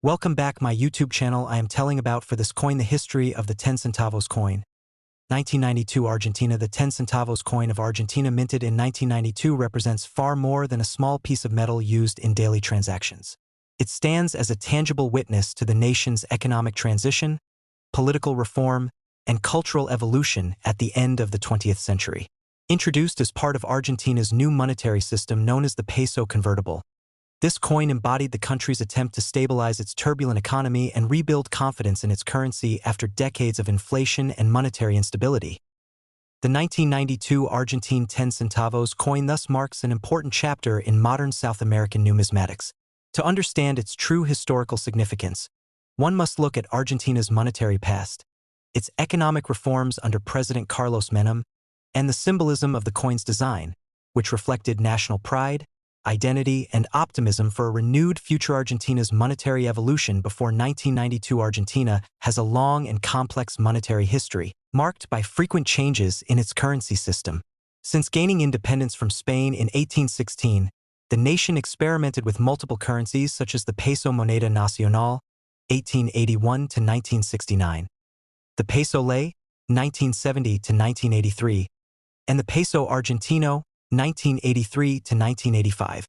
Welcome back my YouTube channel. I am telling about for this coin the history of the 10 centavos coin. 1992 Argentina. The 10 centavos coin of Argentina minted in 1992 represents far more than a small piece of metal used in daily transactions. It stands as a tangible witness to the nation's economic transition, political reform, and cultural evolution at the end of the 20th century. Introduced as part of Argentina's new monetary system known as the Peso Convertible, this coin embodied the country's attempt to stabilize its turbulent economy and rebuild confidence in its currency after decades of inflation and monetary instability. The 1992 Argentine 10 centavos coin thus marks an important chapter in modern South American numismatics. To understand its true historical significance, one must look at Argentina's monetary past, its economic reforms under President Carlos Menem, and the symbolism of the coin's design, which reflected national pride, identity, and optimism for a renewed future. Argentina's monetary evolution before 1992. Argentina has a long and complex monetary history, marked by frequent changes in its currency system. Since gaining independence from Spain in 1816, the nation experimented with multiple currencies such as the Peso Moneda Nacional, 1881 to 1969, the Peso Ley, 1970 to 1983, and the Peso Argentino, 1983 to 1985.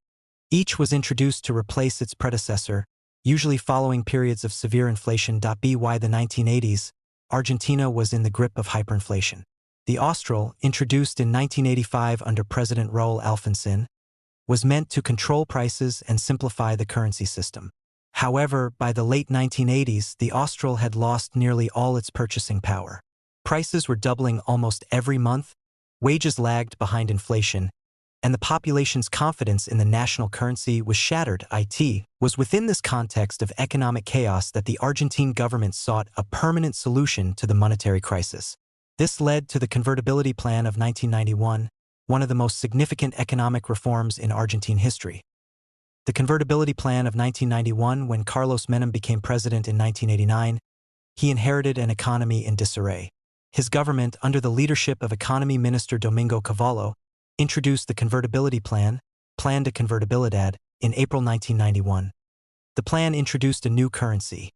Each was introduced to replace its predecessor, usually following periods of severe inflation. By the 1980s, Argentina was in the grip of hyperinflation. The Austral, introduced in 1985 under President Raúl Alfonsín, was meant to control prices and simplify the currency system. However, by the late 1980s, the Austral had lost nearly all its purchasing power. Prices were doubling almost every month, wages lagged behind inflation, and the population's confidence in the national currency was shattered. It was within this context of economic chaos that the Argentine government sought a permanent solution to the monetary crisis. This led to the Convertibility Plan of 1991, one of the most significant economic reforms in Argentine history. The Convertibility Plan of 1991, when Carlos Menem became president in 1989, he inherited an economy in disarray. His government, under the leadership of Economy Minister Domingo Cavallo, introduced the Convertibility Plan, Plan de Convertibilidad, in April 1991. The plan introduced a new currency,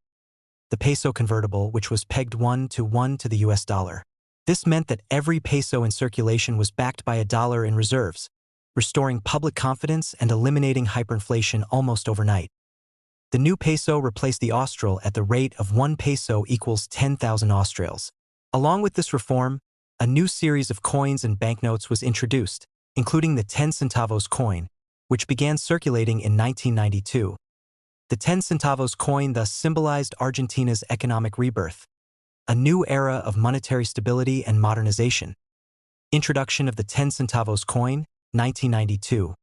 the Peso Convertible, which was pegged 1 to the US dollar. This meant that every peso in circulation was backed by a dollar in reserves, restoring public confidence and eliminating hyperinflation almost overnight. The new peso replaced the Austral at the rate of 1 peso equals 10,000 Australs. Along with this reform, a new series of coins and banknotes was introduced, including the 10 centavos coin, which began circulating in 1992. The 10 centavos coin thus symbolized Argentina's economic rebirth, a new era of monetary stability and modernization. Introduction of the 10 centavos coin, 1992.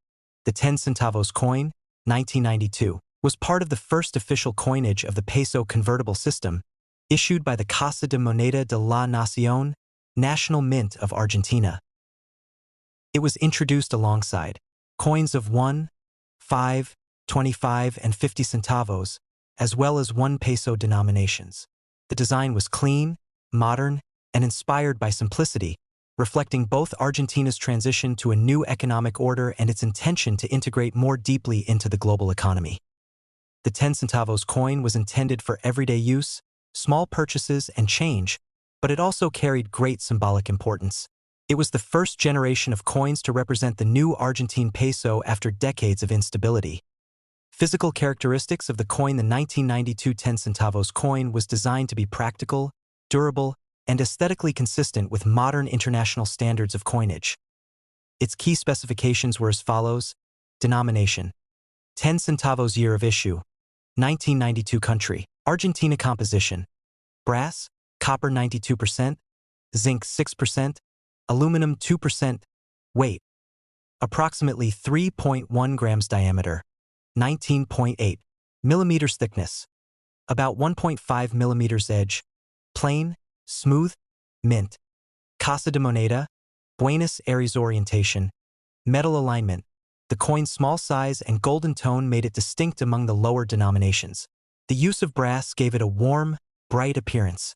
The 10 centavos coin, 1992, was part of the first official coinage of the peso convertible system, issued by the Casa de Moneda de la Nación, National Mint of Argentina. It was introduced alongside coins of 1, 5, 25, and 50 centavos, as well as 1 peso denominations. The design was clean, modern, and inspired by simplicity, reflecting both Argentina's transition to a new economic order and its intention to integrate more deeply into the global economy. The 10 centavos coin was intended for everyday use, small purchases, and change, but it also carried great symbolic importance. It was the first generation of coins to represent the new Argentine peso after decades of instability. Physical characteristics of the coin. The 1992 10 centavos coin was designed to be practical, durable, and aesthetically consistent with modern international standards of coinage. Its key specifications were as follows: denomination, 10 centavos. Year of issue, 1992. Country, Argentina. Composition, brass, copper 92%, zinc 6%, aluminum 2%. Weight, approximately 3.1 grams. Diameter, 19.8 millimeters. Thickness, about 1.5 millimeters. Edge, plain, smooth, mint. Casa de Moneda, Buenos Aires. Orientation, metal alignment. The coin's small size and golden tone made it distinct among the lower denominations. The use of brass gave it a warm, bright appearance,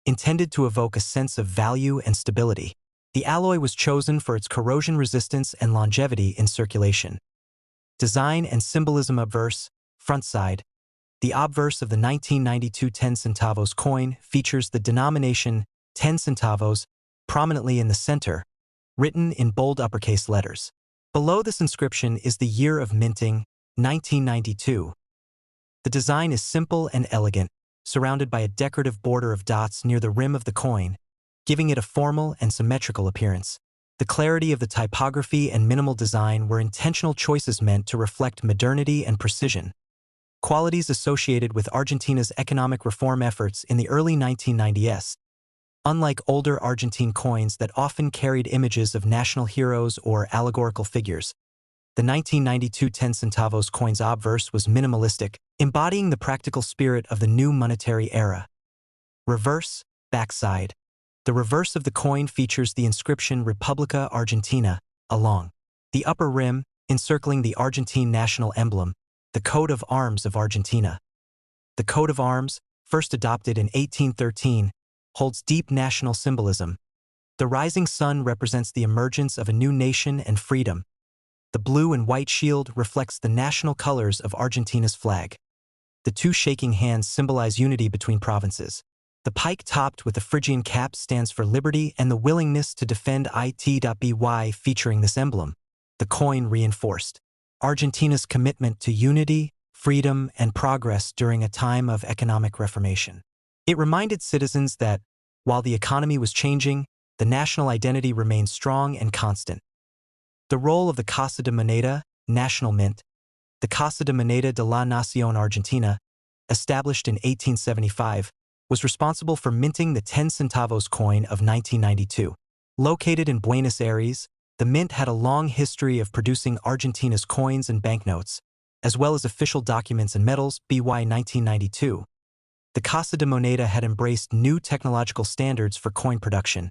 intended to evoke a sense of value and stability. The alloy was chosen for its corrosion resistance and longevity in circulation. Design and symbolism. Obverse, front side. The obverse of the 1992 10 centavos coin features the denomination 10 centavos prominently in the center, written in bold uppercase letters. Below this inscription is the year of minting, 1992. The design is simple and elegant, surrounded by a decorative border of dots near the rim of the coin, giving it a formal and symmetrical appearance. The clarity of the typography and minimal design were intentional choices meant to reflect modernity and precision, qualities associated with Argentina's economic reform efforts in the early 1990s. Unlike older Argentine coins that often carried images of national heroes or allegorical figures, the 1992 10 centavos coin's obverse was minimalistic, embodying the practical spirit of the new monetary era. Reverse, backside. The reverse of the coin features the inscription República Argentina, along the upper rim, encircling the Argentine national emblem, the coat of arms of Argentina. The coat of arms, first adopted in 1813, holds deep national symbolism. The rising sun represents the emergence of a new nation and freedom. The blue and white shield reflects the national colors of Argentina's flag. The two shaking hands symbolize unity between provinces. The pike topped with the Phrygian cap stands for liberty and the willingness to defend it.by featuring this emblem. The coin reinforced Argentina's commitment to unity, freedom, and progress during a time of economic reformation. It reminded citizens that, while the economy was changing, the national identity remained strong and constant. The role of the Casa de Moneda, National Mint. The Casa de Moneda de la Nación Argentina, established in 1875, was responsible for minting the 10 centavos coin of 1992. Located in Buenos Aires, the mint had a long history of producing Argentina's coins and banknotes, as well as official documents and medals. By 1992, the Casa de Moneda had embraced new technological standards for coin production,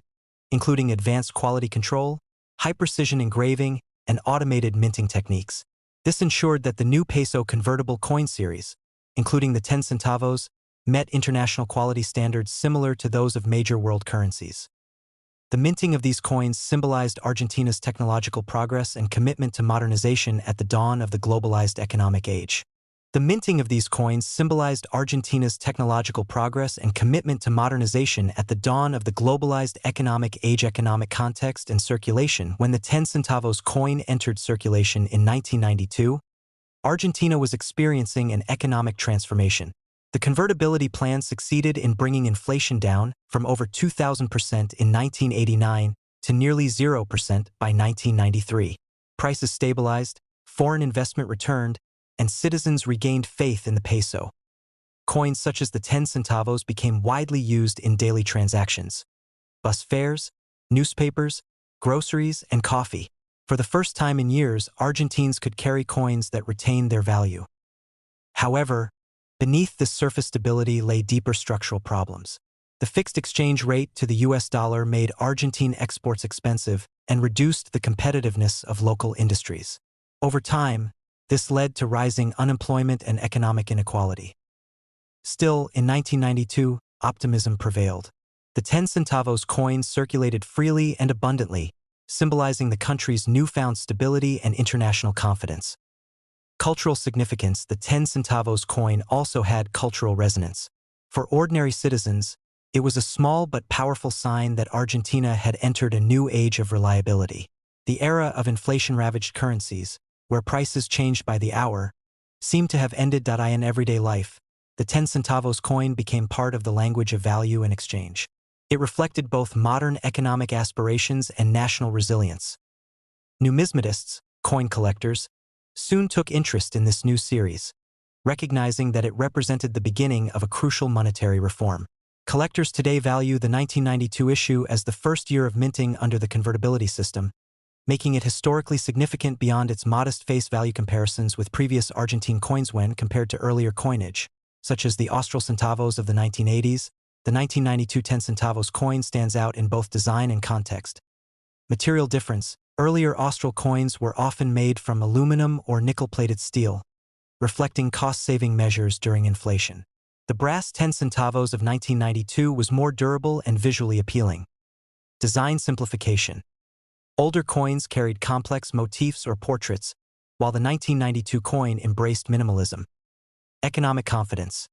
including advanced quality control, high-precision engraving, and automated minting techniques. This ensured that the new Peso Convertible coin series, including the 10 centavos, met international quality standards similar to those of major world currencies. The minting of these coins symbolized Argentina's technological progress and commitment to modernization at the dawn of the globalized economic age. The minting of these coins symbolized Argentina's technological progress and commitment to modernization at the dawn of the globalized economic age. Economic context and circulation. When the 10 centavos coin entered circulation in 1992, Argentina was experiencing an economic transformation. The convertibility plan succeeded in bringing inflation down from over 2,000% in 1989 to nearly 0% by 1993. Prices stabilized, foreign investment returned, and citizens regained faith in the peso. Coins such as the 10 centavos became widely used in daily transactions. Bus fares, newspapers, groceries, and coffee. For the first time in years, Argentines could carry coins that retained their value. However, beneath this surface stability lay deeper structural problems. The fixed exchange rate to the US dollar made Argentine exports expensive and reduced the competitiveness of local industries. Over time, this led to rising unemployment and economic inequality. Still, in 1992, optimism prevailed. The 10 centavos coin circulated freely and abundantly, symbolizing the country's newfound stability and international confidence. Cultural significance. The 10 centavos coin also had cultural resonance. For ordinary citizens, it was a small but powerful sign that Argentina had entered a new age of reliability. The era of inflation-ravaged currencies, where prices changed by the hour, seemed to have ended. In everyday life, the 10 centavos coin became part of the language of value and exchange. It reflected both modern economic aspirations and national resilience. Numismatists, coin collectors, soon took interest in this new series, recognizing that it represented the beginning of a crucial monetary reform. Collectors today value the 1992 issue as the first year of minting under the convertibility system, making it historically significant beyond its modest face value. Comparisons with previous Argentine coins. When compared to earlier coinage, such as the Austral centavos of the 1980s, the 1992 10 centavos coin stands out in both design and context. Material difference. Earlier Austral coins were often made from aluminum or nickel-plated steel, reflecting cost-saving measures during inflation. The brass 10 centavos of 1992 was more durable and visually appealing. Design simplification. Older coins carried complex motifs or portraits, while the 1992 coin embraced minimalism. Economic confidence.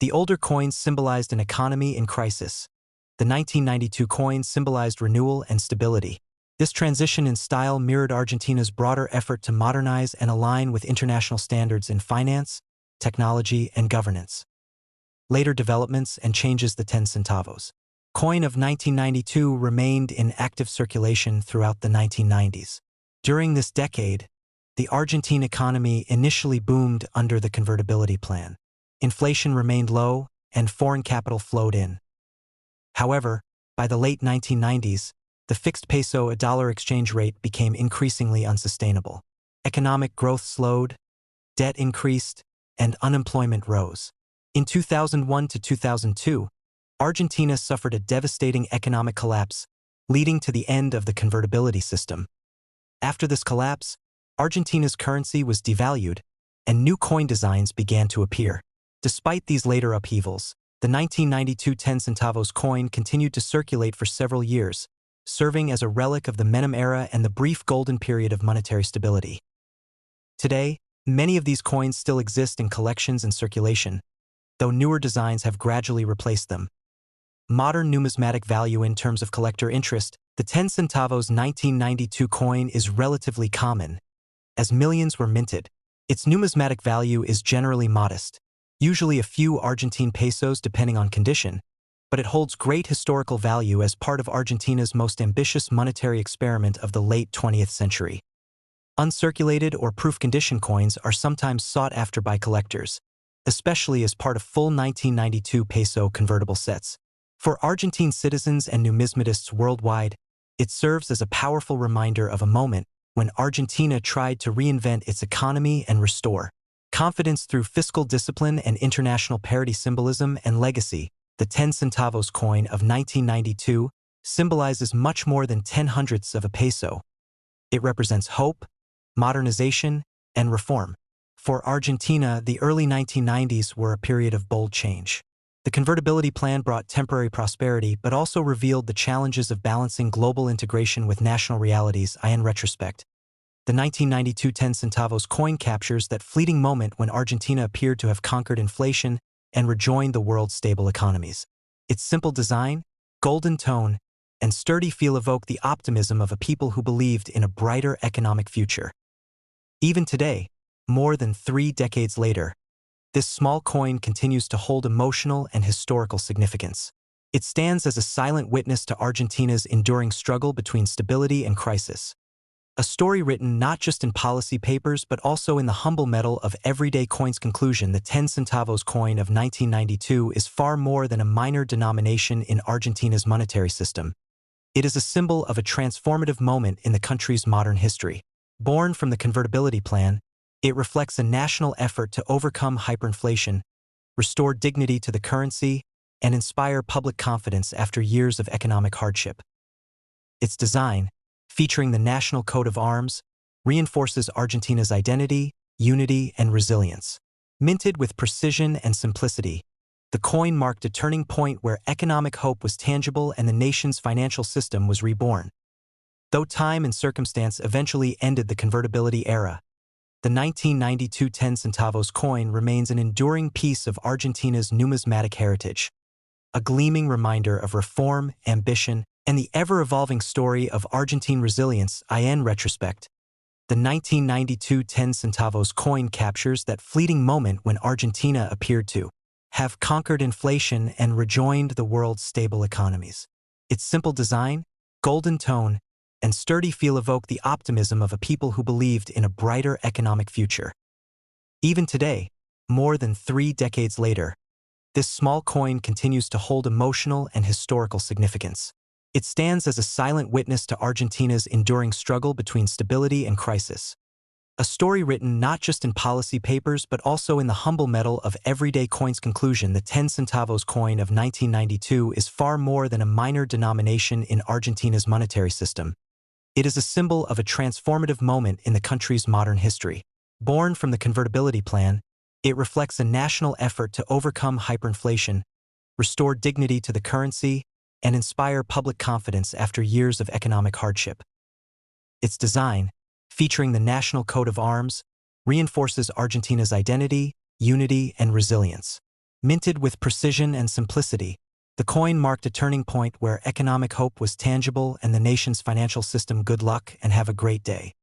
The older coins symbolized an economy in crisis. The 1992 coin symbolized renewal and stability. This transition in style mirrored Argentina's broader effort to modernize and align with international standards in finance, technology, and governance. Later developments and changes. The 10 centavos coin of 1992 remained in active circulation throughout the 1990s. During this decade, the Argentine economy initially boomed under the convertibility plan. Inflation remained low, and foreign capital flowed in. However, by the late 1990s, the fixed peso-dollar exchange rate became increasingly unsustainable. Economic growth slowed, debt increased, and unemployment rose. In 2001 to 2002, Argentina suffered a devastating economic collapse, leading to the end of the convertibility system. After this collapse, Argentina's currency was devalued, and new coin designs began to appear. Despite these later upheavals, the 1992 10 centavos coin continued to circulate for several years, serving as a relic of the Menem era and the brief golden period of monetary stability. Today, many of these coins still exist in collections and circulation, though newer designs have gradually replaced them. Modern numismatic value. In terms of collector interest, the 10 centavos 1992 coin is relatively common. As millions were minted, its numismatic value is generally modest, usually a few Argentine pesos depending on condition, but it holds great historical value as part of Argentina's most ambitious monetary experiment of the late 20th century. Uncirculated or proof condition coins are sometimes sought after by collectors, especially as part of full 1992 peso convertible sets. For Argentine citizens and numismatists worldwide, it serves as a powerful reminder of a moment when Argentina tried to reinvent its economy and restore confidence through fiscal discipline and international parity. Symbolism and legacy. The 10 centavos coin of 1992 symbolizes much more than 0.10 of a peso. It represents hope, modernization, and reform. For Argentina, the early 1990s were a period of bold change. The convertibility plan brought temporary prosperity but also revealed the challenges of balancing global integration with national realities. In retrospect, the 1992 10 centavos coin captures that fleeting moment when Argentina appeared to have conquered inflation and rejoined the world's stable economies. Its simple design, golden tone, and sturdy feel evoke the optimism of a people who believed in a brighter economic future. Even today, more than 3 decades later, this small coin continues to hold emotional and historical significance. It stands as a silent witness to Argentina's enduring struggle between stability and crisis. A story written not just in policy papers but also in the humble metal of everyday coins. Conclusion. The 10 centavos coin of 1992 is far more than a minor denomination in Argentina's monetary system. It is a symbol of a transformative moment in the country's modern history. Born from the convertibility plan, it reflects a national effort to overcome hyperinflation, restore dignity to the currency, and inspire public confidence after years of economic hardship. Its design, featuring the national coat of arms, reinforces Argentina's identity, unity, and resilience. Minted with precision and simplicity, the coin marked a turning point where economic hope was tangible and the nation's financial system was reborn. Though time and circumstance eventually ended the convertibility era, the 1992 10 centavos coin remains an enduring piece of Argentina's numismatic heritage, a gleaming reminder of reform, ambition, and the ever-evolving story of Argentine resilience. In retrospect, the 1992 10 centavos coin captures that fleeting moment when Argentina appeared to have conquered inflation and rejoined the world's stable economies. Its simple design, golden tone, and sturdy feel evoke the optimism of a people who believed in a brighter economic future. Even today, more than 3 decades later, this small coin continues to hold emotional and historical significance. It stands as a silent witness to Argentina's enduring struggle between stability and crisis. A story written not just in policy papers but also in the humble metal of everyday coins. Conclusion. The 10 centavos coin of 1992 is far more than a minor denomination in Argentina's monetary system. It is a symbol of a transformative moment in the country's modern history. Born from the convertibility plan, it reflects a national effort to overcome hyperinflation, restore dignity to the currency, and inspire public confidence after years of economic hardship. Its design, featuring the national coat of arms, reinforces Argentina's identity, unity, and resilience. Minted with precision and simplicity, the coin marked a turning point where economic hope was tangible and the nation's financial system. Good luck and have a great day.